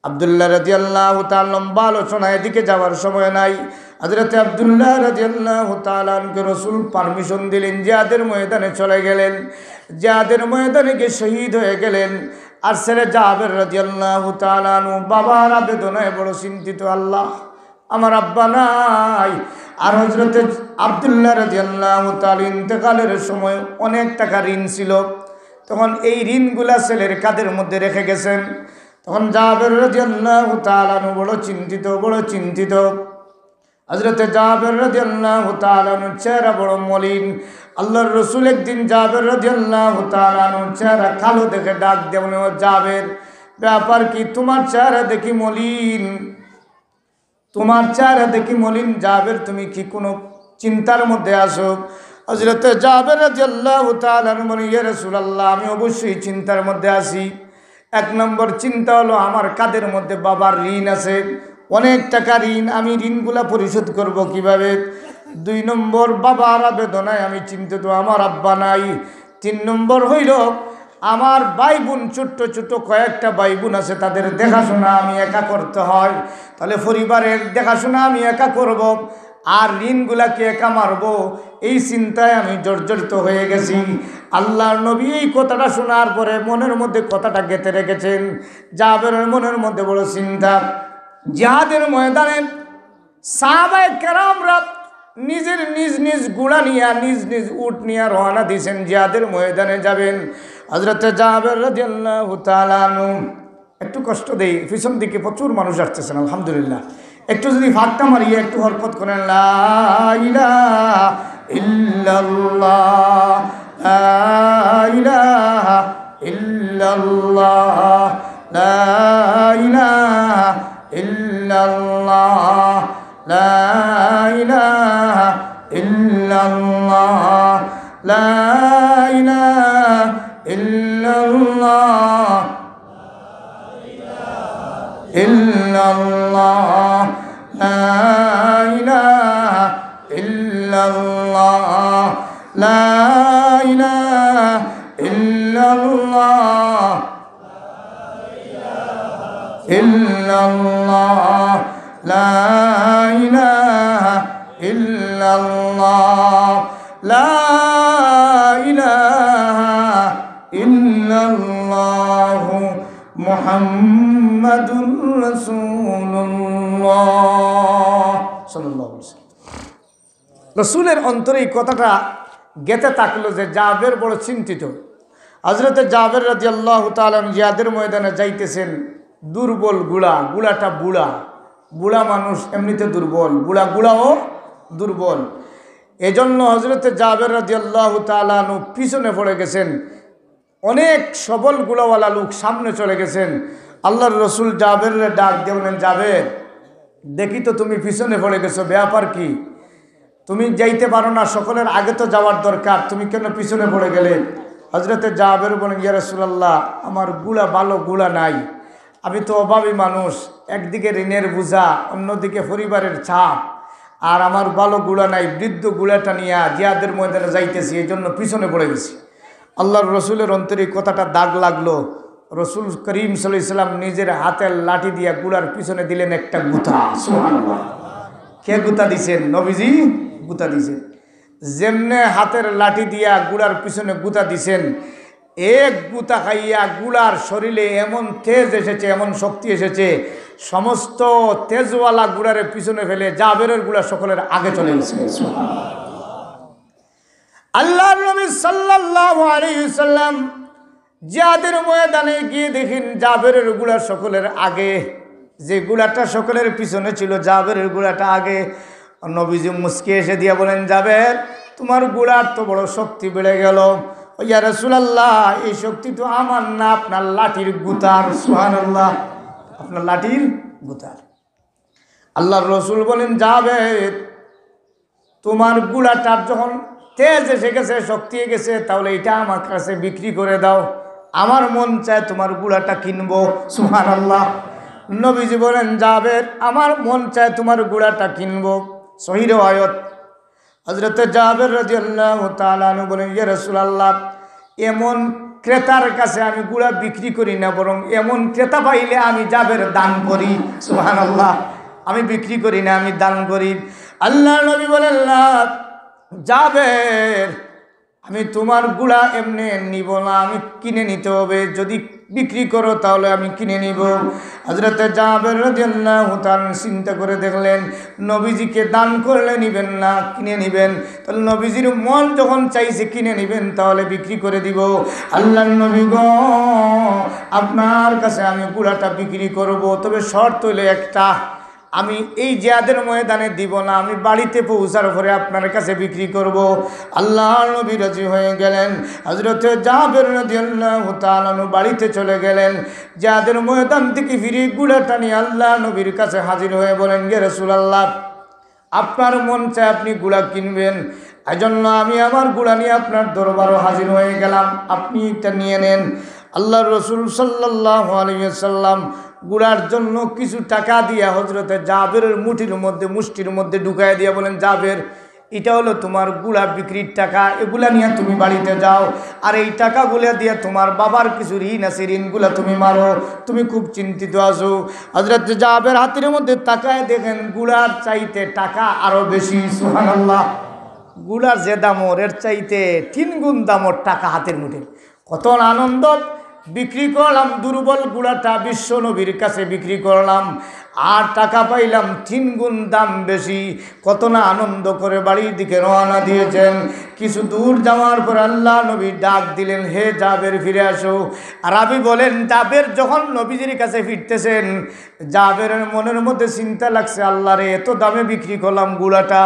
আব্দুল্লাহ রাদিয়াল্লাহু তাআলা লম্বা আলোচনা, এদিকে যাওয়ার সময় নাই। হযরত আব্দুল্লাহ রাদিয়াল্লাহু তাআলাকে রসুল পারমিশন দিলেন, জিহাদের ময়দানে চলে গেলেন। জিহাদের ময়দানে গিয়ে শহীদ হয়ে গেলেন। আর ছেলে জাবের রাদিয়াল্লাহু তাআলা বাবার আবেদনায় বড় চিন্তিত, আল্লাহ আমার আব্বা নাই। আর হযরত আব্দুল্লাহ রাদিয়াল্লাহু তাআলা ইন্তেকালের সময় অনেক টাকা ঋণ ছিল, তখন এই ঋণগুলা ছেলের কাঁধের মধ্যে রেখে গেছেন। তখন জাবের রাদিয়াল্লাহু তাআলা বড় চিন্তিত। হযরত জাবের রাদিয়াল্লাহু তাআলা চেহারা বড় মলিন। আল্লাহর রসুল একদিন জাবের রাদিয়াল্লাহু তাআলা চেহারা কালো দেখে ডাক দেন, ও জাবের, ব্যাপার কি? তোমার চেহারা দেখি মলিন, তোমার চেহারা দেখি মলিন। জাবের, তুমি কি কোনো চিন্তার মধ্যে আসো? হযরত জাবের রাদিয়াল্লাহু তাআলা বলেন, ইয়া রাসূলুল্লাহ, আমি অবশ্যই চিন্তার মধ্যে আছি। এক নম্বর চিন্তা হলো আমার কাঁধের মধ্যে বাবার ঋণ আছে, অনেক টাকা ঋণ, আমি ঋণগুলা পরিশোধ করব কিভাবে? 2 নম্বর বাবার আবেদনায় আমি চিন্তিত, আমার আব্বা নাই। 3 নম্বর হইল আমার ভাই বোন, ছোট্ট ছোট কয়েকটা ভাই বোন আছে, তাদের দেখাশোনা আমি একা করতে হয়, তাহলে পরিবারের দেখাশোনা আমি একা করব, আর ঋণগুলাকে একা মারবো, এই চিন্তায় আমি জর্জরিত হয়ে গেছি। আল্লাহর নবী এই কথাটা শোনার পরে মনের মধ্যে কথাটা গেঁথে রেখেছেন। জাবেরের মনের মধ্যে বড় চিন্তা। জিহাদের ময়দানে সাহাবায়ে কেরামরা নিজের নিজ নিজ ঘোড়া নিয়ে, নিজ নিজ উট নিয়ে রওনা দিয়েছেন, জিহাদের ময়দানে যাবেন। হযরত জাবের রাদিয়াল্লাহু তাআলা আনহু, একটু কষ্ট দেই, পিছন দিকে প্রচুর মানুষ আসতেছেন, আলহামদুলিল্লাহ। একটু যদি ফাঁকটা মারিয়ে একটু হরকত করেন, লা ইলাহা ইল্লাল্লাহ, লা ইলাহা ইল্লাল্লাহ, লা ইলাহা ইল্লাল্লাহ, লা ইলাহা ইল্লাল্লাহ, লা ইলাহা ইল্লাল্লাহ। ইল্লাল্লাহ লা ইলাহা ইল্লাল্লাহ লা ইলাহা ইল্লাল্লাহ ইল্লাল্লাহ লা ইলাহা ইল্লাল্লাহ লা ইলাহা ইল্লাল্লাহ মুহাম্মাদুর রাসূলুল্লাহ সাল্লাল্লাহু আলাইহি ওয়াসাল্লাম। রাসূলের অন্তরে এই কথাটা গেঁথে থাকলো যে জাবের বড় চিন্তিত। হযরতে জাবের রাদিয়াল্লাহু তাআলা জিহাদের ময়দানে যাইতেছেন, দুর্বল গুলাটা বুড়া মানুষ এমনিতে দুর্বল, গুড়াও দুর্বল। এজন্য হযরতে জাবের রাদিয়াল্লাহু তাআলা আনহু পিছনে পড়ে গেছেন। অনেক সবল গুলাওয়ালা লোক সামনে চলে গেছেন। আল্লাহর রসুল জাবেরের ডাক দিয়ে বলেন, জাবের দেখি তো তুমি পিছনে পড়ে গেছো, ব্যাপার কি? তুমি যাইতে পারো না, সকলের আগে তো যাওয়ার দরকার, তুমি কেন পিছনে পড়ে গেলে? হযরতে জাবের বলেন, ইয়া রাসূলুল্লাহ, আমার ভালো গুলা নাই, আমি তো অভাবী মানুষ, একদিকে ঋণের বোঝা, অন্যদিকে পরিবারের চাপ, আর আমার ভালো গুলা নাই, বৃদ্ধ গুলাটা নিয়ে জিহাদের ময়দানে যাইতেছি, এই জন্য পিছনে পড়ে গেছি। আল্লাহর রসুলের অন্তরে কথাটা দাগ লাগলো। রসুল করিম সাল্লাল্লাহু আলাইহি ওয়াসাল্লাম নিজের হাতের লাঠি দিয়া গুলার পিছনে দিলেন একটা গুতা। সুবহানাল্লাহ। কে গুতা দিছেন? নবীজি গুতা দিছেন। যেমনে হাতের লাঠি দিয়া গুলার পিছনে গুতা দিছেন, এক গুতা খাইয়া গুলার শরীরে এমন তেজ এসেছে, এমন শক্তি এসেছে, সমস্ত তেজওয়ালা গুলারে পিছনে ফেলে জাবেরের গুলা সকলের আগে চলে গেছে। আল্লাহর নবী সাল্লাল্লাহু আলাইহি ওয়াসাল্লাম জিহাদের ময়দানে গিয়ে দেখেন জাবেরের গুলা সকলের আগে, যে গুলাটা সকলের পিছনে ছিল জাবেরের গুলাটা আগে। নবীজি মুস্কি এসে দিয়া বলেন, জাবের তোমার গুলার তো বড় শক্তি বেড়ে গেল। ইয়া রাসূলুল্লাহ, এই শক্তি তো আমার না, আপনার লাঠির গুতার। সুবহানাল্লাহ, আপনার লাঠির গুতার। আল্লাহর রসুল বলেন, জাবের তোমার গুলাটার যখন তেজ এসে গেছে, শক্তি গেছে, তাহলে এটা আমার কাছে বিক্রি করে দাও, আমার মন চায় তোমার গুলাটা কিনবো। সুবহানাল্লাহ। নবীজি বলেন, জাবের আমার মন চায় তোমার গুলাটা কিনবো। সহিহ riwayat। হযরত জাবের রাদিয়াল্লাহু তাআলা আনহু বলেন, ইয়া রাসূলুল্লাহ, এমন ক্রেতার কাছে আমি গুলা বিক্রি করি না, বরং এমন ক্রেতা পাইলে আমি জাবের দান করি। সুবহানাল্লাহ। আমি বিক্রি করি না, আমি দান করি। আল্লাহর নবী বলেন, না জাবের, আমি তোমার গুলা এমনি নিব না, আমি কিনে নিতে হবে, যদি বিক্রি করো তাহলে আমি কিনে নিব। হযরত জাবের রাদিয়াল্লাহু তাআলা চিন্তা করে দেখলেন, নবীজিকে দান করলে নিবেন না, কিনে নিবেন, তাহলে নবীজির মন যখন চাইছে কিনে নিবেন, তাহলে বিক্রি করে দিব। আল্লাহর নবী গো, আপনার কাছে আমি গুলাটা বিক্রি করব, তবে শর্ত হইল একটা, আমি এই জিহাদের ময়দানে দিব না, আমি বাড়িতে পৌঁছার পরে আপনার কাছে বিক্রি করব। আল্লাহর নবী রাজি হয়ে গেলেন। হযরত জাবের রাদিয়াল্লাহু তাআলা বাড়িতে চলে গেলেন। জিহাদের ময়দান থেকে ফিরে গুলাটা নিয়ে আল্লাহর নবীর কাছে হাজির হয়ে বলেন, ইয়া রাসূলুল্লাহ, আপনার মন চায় আপনি গুলা কিনবেন, এজন্য আমি আমার গুলা নিয়ে আপনার দরবারে হাজির হয়ে গেলাম, আপনি এটা নিয়ে নেন। আল্লাহর রসুল সাল্লাল্লাহু আলাইহি ওয়াসাল্লাম গুলার জন্য কিছু টাকা দিয়া হযরতে জাবেরের মুষ্টির মধ্যে ঢুকাই দিয়া বলেন, জাবের, এটা হলো তোমার গুলা বিক্রির টাকা, এগুলা নিয়ে তুমি বাড়িতে যাও, আর এই টাকাগুলা দিয়ে তোমার বাবার কিছু ঋণ আছে, ঋণগুলা তুমি মারো, তুমি খুব চিন্তিত আছো। হযরত জাবের হাতের মধ্যে তাকায় দেখেন গুলার চাইতে টাকা আরো বেশি। সুবহানাল্লাহ। গুলার যে দামর, এর চাইতে 3 গুণ দামর টাকা হাতের মুঠে। কত আনন্দ! বিক্রি করলাম দুর্বল গুলাটা বিশ্ব নবীর কাছে বিক্রি করলাম, আর টাকা পাইলাম 3 গুণ দাম বেশি। কত না আনন্দ করে বাড়ির দিকে রওনা দিয়েছেন। কিছু দূর যাওয়ার পর আল্লাহ নবী ডাক দিলেন, হে জাবের ফিরে আসো। আর রাবী বলেন, জাবের যখন নবীজির কাছে ফিরতেছেন, জাবেরের মনের মধ্যে চিন্তা লাগছে, আল্লাহ রে, এত দামে বিক্রি করলাম গুলাটা,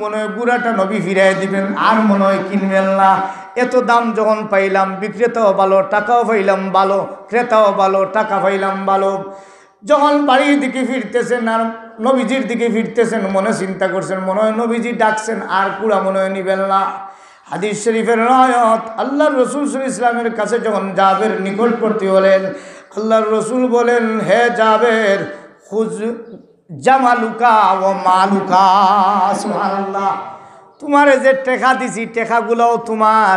মনে হয় গুলাটা নবী ফিরাই দিবেন, আর মনে হয় কিনবেন না। এত দাম যখন পাইলাম, বিক্রেতাও ভালো, টাকাও পাইলাম ভালো, ক্রেতাও ভালো, টাকা পাইলাম ভালো। যখন বাড়ির দিকে ফিরতেছেন আর নবীজির দিকে ফিরতেছেন, মনে চিন্তা করছেন, মনে হয় নবীজি ডাকছেন, আর কুড়া মনে হয় নিবেন না। হাদিস শরীফের রায়াত, আল্লাহর রাসূল সাল্লাল্লাহু আলাইহি ওয়াসাল্লামের কাছে যখন জাবের নিকটবর্তী হলেন, আল্লাহর রসুল বলেন, হে জাবের, খুজ জামালুকা ও মালুকা। সুবহানাল্লাহ। তোমারে যে টেকা দিছি টেকাগুলোও তোমার,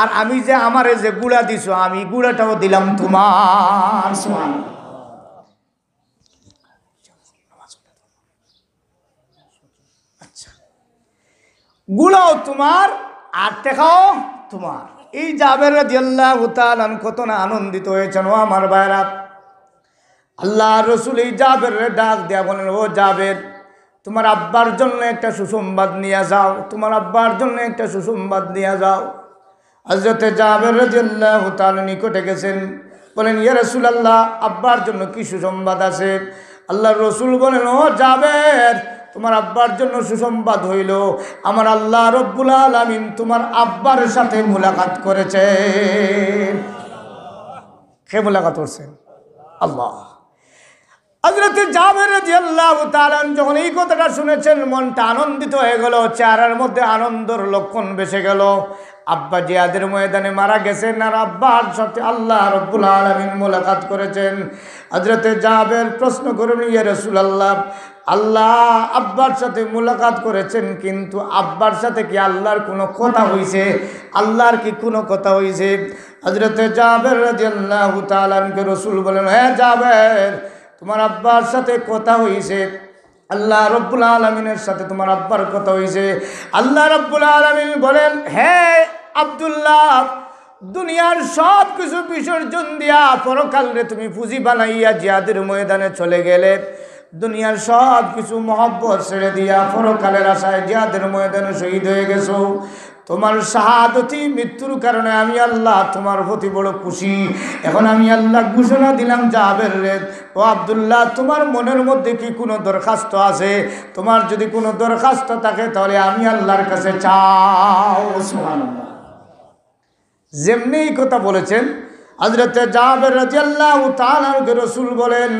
আর আমি যে আমারে যে গুড়া দিছো আমি গুড়াটাও দিলাম তোমার। সুবহানাল্লাহ। আচ্ছা, গুড়াও তোমার আর টেকাও তোমার। এই জাবের রাদিয়াল্লাহু তাআলা কত না আনন্দিত হয়েছেন। ও আমার ভাইরা, আল্লাহ রসুল এই জাবেরের ডাক দেয়া বলেন, ও জাবের, তোমার আব্বার জন্য একটা সুসংবাদ নিয়ে যাও, তোমার আব্বার জন্য একটা সুসংবাদ নিয়ে যাও। হযরত জাবের রাদিয়াল্লাহু তাআলা নিকটে গেছেন, বলেন, ইয়া রাসূলুল্লাহ, আব্বার জন্য কি সুসংবাদ আছে? আল্লাহর রসুল বলেন, ও জাবের, তোমার আব্বার জন্য সুসংবাদ হইল, আমার আল্লাহ রব্বুল আলামিন তোমার আব্বার সাথে মুলাকাত করেছে। কে মুলাকাত করছেন? আল্লাহ। হযরত জাবের রাদিয়াল্লাহু তাআলা যখন এই কথাটা শুনেছেন, মনটা আনন্দিত হয়ে গেল, চেহারার মধ্যে আনন্দের লক্ষণ ভেসে গেল। আব্বা জিহাদের ময়দানে মারা গেছেন, আর আব্বার সাথে আল্লাহ রব্বুল আলামিন মুলাকাত করেছেন। হযরত জাবের প্রশ্ন করেন, ইয়া রাসূলুল্লাহ, আল্লাহ আব্বার সাথে মুলাকাত করেছেন, কিন্তু আব্বার সাথে কি আল্লাহর কোনো কথা হইছে? আল্লাহর কি কোনো কথা হইছে? হযরত জাবের রাদিয়াল্লাহু তাআলা কে রাসূল বলেন, হ্যাঁ জাবের, তোমার আব্বার সাথে কথা হইছে, আল্লাহ রব্বুল আলামিনের সাথে তোমার আব্বার কথা হইছে। আল্লাহ রব্বুল আলামিন বলেন, হ্যাঁ আব্দুল্লাহ, দুনিয়ার সব কিছু বিসর্জন দিয়া পরকালে তুমি পুঁজি বানাইয়া জিহাদের ময়দানে চলে গেলে, দুনিয়ার সব কিছু মহব্বত ছেড়ে দিয়া পরকালের আশায় জিহাদের ময়দানে শহীদ হয়ে গেছো। তোমার শাহাদতি মৃত্যুর কারণে আমি আল্লাহ তোমার প্রতি বড় খুশি। এখন আমি আল্লাহ ঘোষণা দিলাম, জাবের রে, ও আব্দুল্লাহ, তোমার মনের মধ্যে কি কোনো দরখাস্ত আছে? তোমার যদি কোনো দরখাস্ত থাকে তাহলে আমি আল্লাহর কাছে চাও। সুবহানাল্লাহ। যেমনি এই কথা বলেছেন, হযরত জাবের রাদিয়াল্লাহু তাআলা রাসূল বলেন,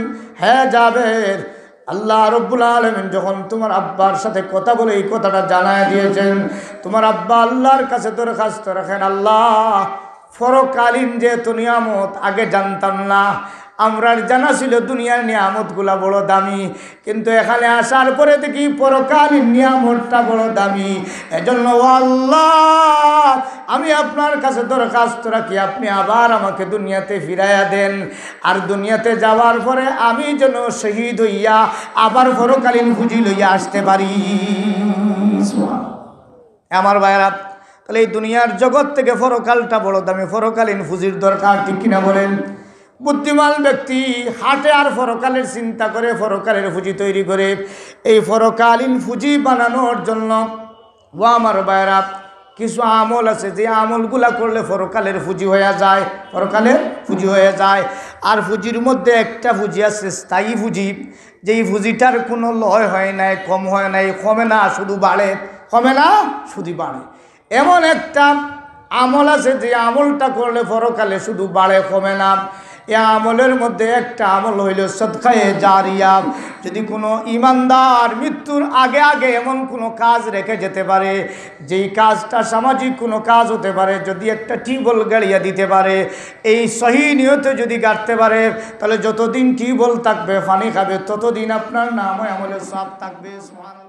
হ্যাঁ জাবের, আল্লাহ রব্বুল আলামিন যখন তোমার আব্বার সাথে কথা বলে এই কথাটা জানায় দিয়েছেন, তোমার আব্বা আল্লাহর কাছে দরখাস্ত রাখেন, আল্লাহ পরকালীন যেহেতু নিয়ামত আগে জানতাম না, আমরার জানা ছিল দুনিয়ার নিয়ামতগুলা বড় দামি, কিন্তু এখানে আসার পরে দেখি পরকালীন নিয়ামতটা বড় দামি। এজন্য আল্লাহ আমি আপনার কাছে দরখাস্ত রাখি, আপনি আবার আমাকে দুনিয়াতে ফিরাইয়া দেন, আর দুনিয়াতে যাওয়ার পরে আমি যেন শহীদ হইয়া আবার পরকালীন পুঁজি লইয়া আসতে পারি। আমার ভাইরা, তাহলে এই দুনিয়ার জগৎ থেকে পরকালটা বড় দামি, পরকালীন পুঁজির দরকার, ঠিক কিনা বলেন? বুদ্ধিমান ব্যক্তি হাটে আর পরকালের চিন্তা করে, পরকালের পুঁজি তৈরি করে। এই পরকালীন পুঁজি বানানোর জন্য ও আমার ভাইরা, কিছু আমল আছে যে আমলগুলা করলে পরকালের পুঁজি হয়ে যায়, পরকালের পুঁজি হয়ে যায়। আর পুঁজির মধ্যে একটা পুঁজি আছে স্থায়ী পুঁজি, যেই পুঁজিটার কোনো লয় হয় নাই, কম হয় নাই, কমে না শুধু বাড়ে, কমে না শুধু বাড়ে। এমন একটা আমল আছে যে আমলটা করলে পরকালে শুধু বাড়ে, কমে না। এ আমলের মধ্যে একটা আমল হইল সদকায়ে জারিয়া। যদি কোনো ইমানদার মৃত্যুর আগে আগে এমন কোনো কাজ রেখে যেতে পারে, যেই কাজটা সামাজিক কোনো কাজ হতে পারে, যদি একটা টিউবওয়েল গাড়িয়া দিতে পারে, এই সহি নিয়তে যদি গাড়তে পারে, তাহলে যতদিন টিউবওয়েল থাকবে, পানি খাবে, ততদিন আপনার নাম আমলের সওয়াব থাকবে। সুবহানাল্লাহ।